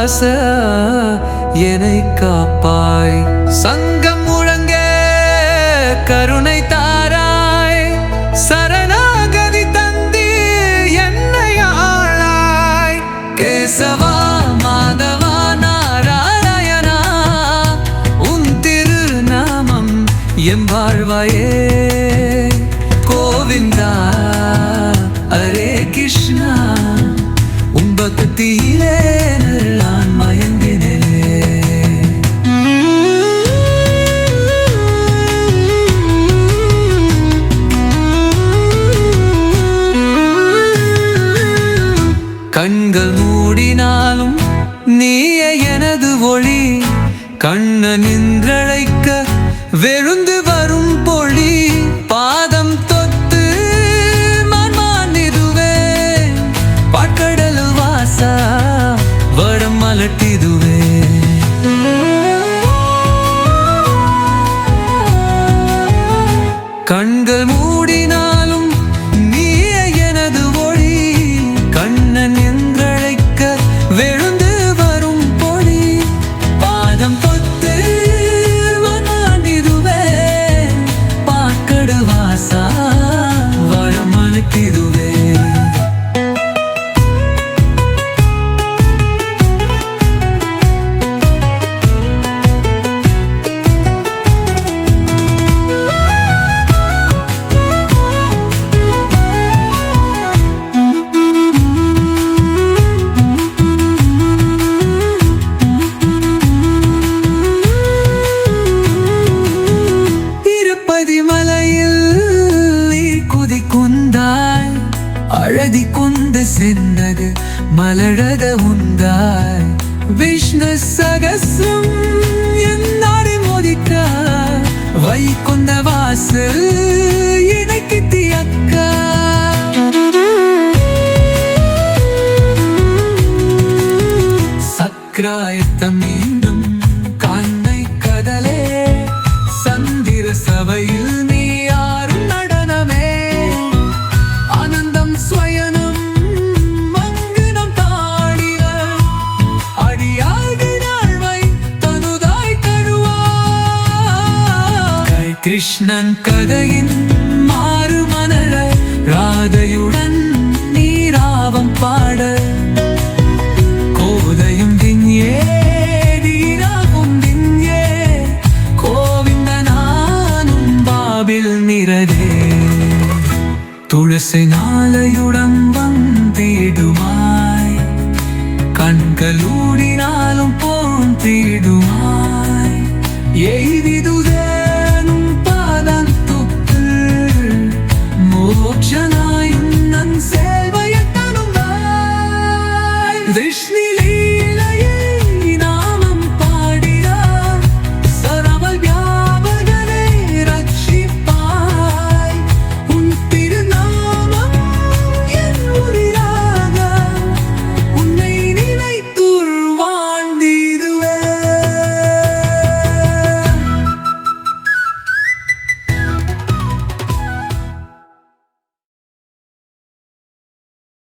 வாச என்னை காப்பாய். சங்கம் முழங்க கருணை தாராய், சரணாகதி தந்தி என்னை ஆளாய். கேசவா மாதவா நாராயணா, உன் திருநாமம் எம் வாழ்வாயே. கோவிந்தா ஹரே கிருஷ்ணா, உன் பக்தியிலே நான் மயங்கினேனே. கண்கள் மூடினாலும் நீயே எனது ஒளி, கண்ணன் நின்றழைக்க வெழுந்து வரும் பொழி. பாதம் தொத்து மன்மானிதுவே, பாட்கடல் வாசா வடம் மலட்டிதுவே. கண்கள் மூடினாலும் நீயே எனது ஒளி, கண்ணன் என்றழைக்க வெழுந்து வரும் பொழி. பாதம் தொத்து மன்மானிதுவே, பாட்கடல் வாசா வடம் மலட்டிதுவே. மலையில் நீர் குதிக்குந்தாய், அழதி கொண்டு சென்னது மலரத உந்தாய். விஷ்ணு சகஸ்ரம் என்னாடி மோதிக்க, வைகுந்த வாசல் எனக்கு தியக்கா. சக்ராயத்தம் மீண்டும் கண்ணை கதலே, சந்திர சபையில் நீ யாரும் நடனமே. ஆனந்தம் ஸ்வயனம் மங்குனம் தாடின, அடியாகி நாழ்வை தனுதாய் தருவாய். கிருஷ்ணன் கதையின் மாறு மணல, ராதையுடன் நீராவம் பாட. கோதையும் தின்யே நிறதே, துளசி நாளையுடன் வந்திடுமாய். கண்களூடினாலும் போந்திடுமாய். எய்திதுதேனும் பாதம் துப்பு, மோட்சனாயும் நன் சேவையத்தனுமாய். விஷ்ணு